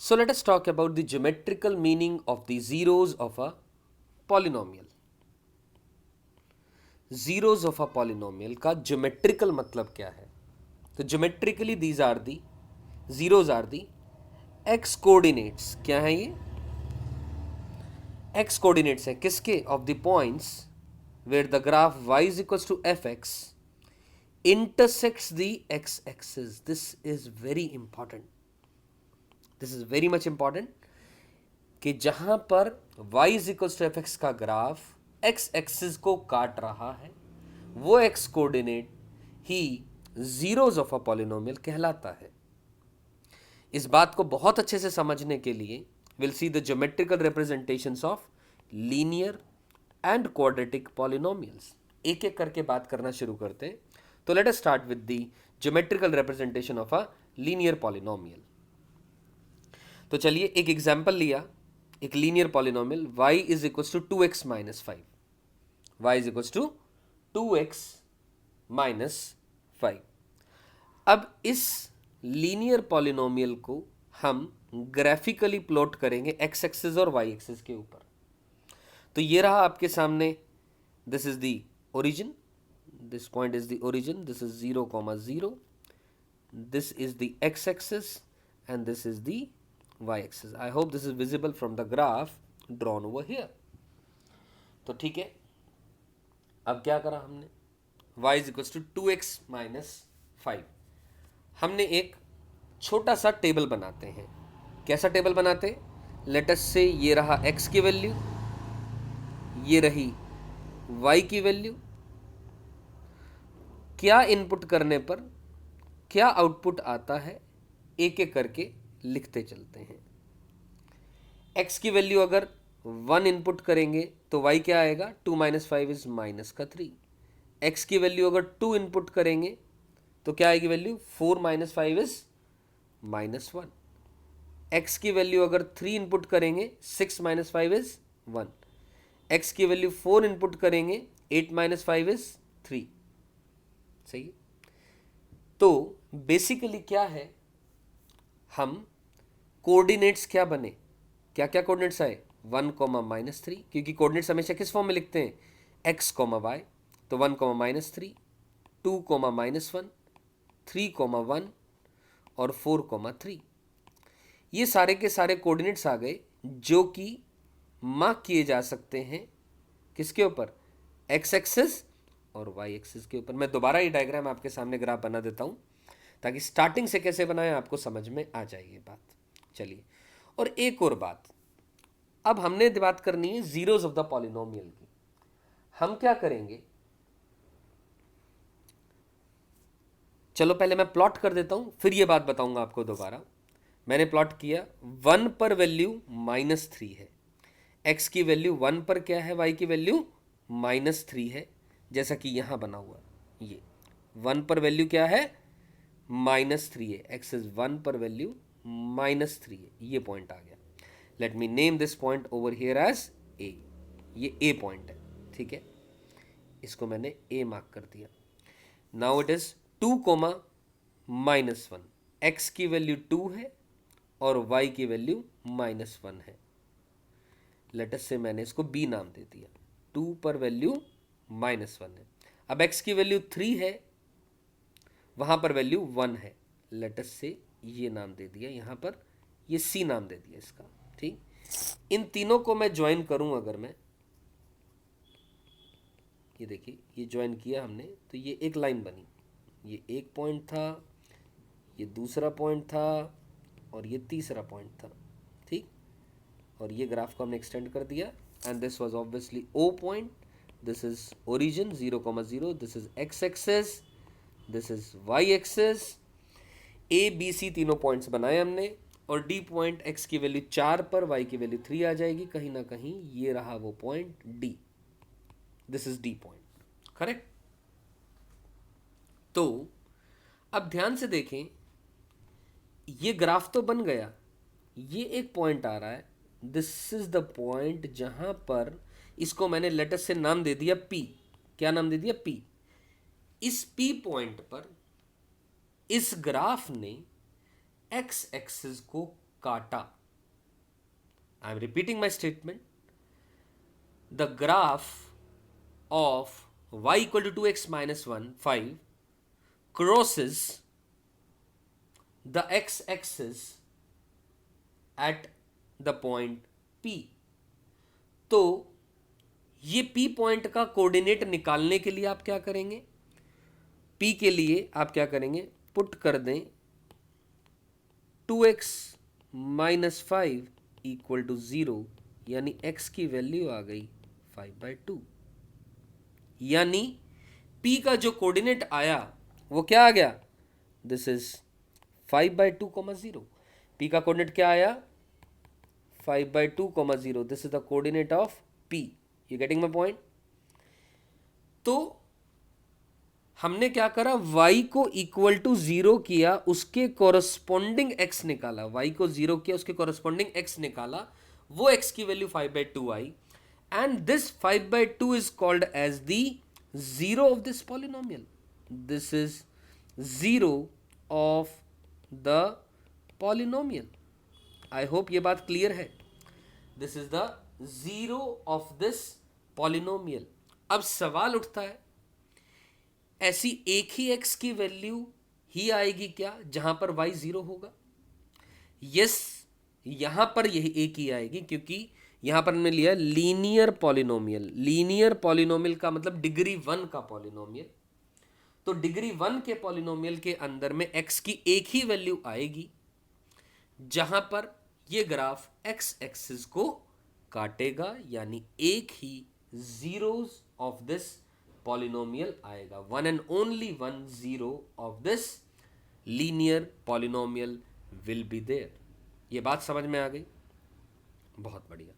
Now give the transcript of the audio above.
So let us talk about the geometrical meaning of the zeros of a polynomial. Zeros of a polynomial का geometrical मतलब क्या है? तो geometrically these are the zeros are the x coordinates. क्या है ये? x coordinates है किसके? Of the points where the graph y is equals to fx intersects the x-axis. This is very important. This is very much important कि जहां पर y is equals to F X का graph x axis को काट रहा है वो x coordinate ही जीरोस ऑफ अ पॉलिनोमियल कहलाता है। इस बात को बहुत अच्छे से समझने के लिए will see the geometrical representations of linear and quadratic polynomials. एक एक करके बात करना शुरू करते हैं। तो let us start with the geometrical representation of a linear polynomial. तो चलिए एक एग्जाम्पल लिया, एक linear polynomial y is equals to 2x minus 5, y is equals to 2x minus 5। अब इस लीनियर पॉलिनोमियल को हम ग्राफिकली प्लॉट करेंगे x एक्सिस और y एक्सिस के ऊपर। तो ये रहा आपके सामने, this is the origin, this point is the origin, this is 0,0, this is the x axis and this is the y-axis. I hope this is visible from the graph drawn over here. तो ठीक है, अब क्या करा हमने, y is equals to 2x minus 5। हमने एक छोटा सा टेबल बनाते हैं। कैसा टेबल बनाते हैं? लेट अस से ये रहा x की वैल्यू, ये रही y की वैल्यू। क्या इनपुट करने पर क्या आउटपुट आता है, एक एक करके लिखते चलते हैं। x की वैल्यू अगर 1 इनपुट करेंगे तो y क्या आएगा? 2 माइनस 5 इज माइनस का 3। x की वैल्यू अगर 2 इनपुट करेंगे तो क्या आएगी value? 4 minus 5 is minus 1। x की वैल्यू अगर 3 इनपुट करेंगे 6 माइनस 5 इज 1। x की वैल्यू 4 इनपुट करेंगे 8 माइनस 5 इज 3। सही है? तो बेसिकली क्या है, हम कोऑर्डिनेट्स क्या बने, क्या क्या कोऑर्डिनेट्स आए? 1, -3, क्योंकि कोऑर्डिनेट्स हमेशा किस फॉर्म में लिखते हैं? x, y। तो 1, -3, 2, -1, 3, 1 और 4, 3। ये सारे के सारे कोऑर्डिनेट्स आ गए जो कि मार्क किए जा सकते हैं किसके ऊपर? x एक्सिस और y एक्सिस के ऊपर। मैं दोबारा ये डायग्राम आपके सामने ग्राफ बना देता हूं ताकि स्टार्टिंग से कैसे बनाया आपको समझ में आ जाए ये बात। चलिए, और एक और बात, अब हमने बात करनी है जीरोस ऑफ द पॉलिनोमियल की। हम क्या करेंगे, चलो पहले मैं प्लॉट कर देता हूं, फिर ये बात बताऊंगा आपको दोबारा। मैंने प्लॉट किया, 1 पर वैल्यू -3 है, x की वैल्यू 1 पर क्या है? y की वैल्यू -3 है, जैसा कि यहां बना हुआ। ये 1 पर वैल्यू क्या है? -3 है। x इज 1 पर वैल्यू -3 है। ये पॉइंट आ गया। Let me name this point over here as a। ये a पॉइंट है, ठीक है, इसको मैंने a मार्क कर दिया। Now it is 2, -1। x की वैल्यू 2 है और y की वैल्यू -1 है। लेट अस से मैंने इसको b नाम दे दिया। 2 पर वैल्यू -1 है। अब x की वैल्यू 3 है, वहां पर वैल्यू 1 है। लेट अस से ये नाम दे दिया, यहां पर ये c नाम दे दिया इसका। ठीक, इन तीनों को मैं ज्वाइन करूं, अगर मैं ये देखिए ये ज्वाइन किया हमने तो ये एक लाइन बनी। ये एक पॉइंट था, ये दूसरा पॉइंट था और ये तीसरा पॉइंट था। ठीक, और ये ग्राफ को हमने एक्सटेंड कर दिया and this was obviously o point. This is origin 0,0, this is x axis, this is y axis. a b c तीनों पॉइंट्स बनाए हमने, और d पॉइंट x की वैल्यू 4 पर y की वैल्यू 3 आ जाएगी कहीं ना कहीं। ये रहा वो point d, this is d point, correct. तो अब ध्यान से देखें, ये ग्राफ तो बन गया, ये एक पॉइंट आ रहा है, दिस इज द पॉइंट जहां पर इसको मैंने लेटर से नाम दे दिया p। क्या नाम दे दिया? p। इस p पॉइंट पर इस ग्राफ ने x एक्सिस को काटा। I am repeating my statement, the graph of y equal to 2x minus 1 5 crosses the x-axis at the point P। तो ये P पॉइंट का कोऑर्डिनेट निकालने के लिए आप क्या करेंगे, P के लिए आप क्या करेंगे, पुट कर दें 2x माइनस 5 इक्वल टू 0, यानी x की वैल्यू आ गई 5/2। यानी P का जो कोऑर्डिनेट आया वो क्या आ गया, दिस इज 5/2, 0। P का कोऑर्डिनेट क्या आया, 5/2, 0। This is the coordinate of P। You getting my point. तो हमने क्या करा, y को इक्वल टू 0 किया, उसके कोरस्पॉन्डिंग x निकाला, y को 0 किया, उसके कोरस्पॉन्डिंग x निकाला, वो x की value 5/2 I, and this 5/2 is called as the zero of this polynomial. This is zero of the polynomial. I hope ये बात clear है। This is the zero of this polynomial। अब सवाल उठता है, ऐसी एक ही x की वैल्यू ही आएगी क्या जहां पर y 0 होगा? यस, यहां पर यही एक ही आएगी, क्योंकि यहां पर हमने लिया लीनियर पॉलिनोमियल। लीनियर पॉलिनोमियल का मतलब डिग्री 1 का पॉलिनोमियल। तो डिग्री 1 के पॉलिनोमियल के अंदर में x की एक ही वैल्यू आएगी जहां पर ये ग्राफ x एक्सिस को काटेगा, यानी एक ही जीरोस ऑफ दिस पॉलिनोमियल आएगा। One and only one zero of this linear polynomial will be there. ये बात समझ में आ गई? बहुत बढ़िया।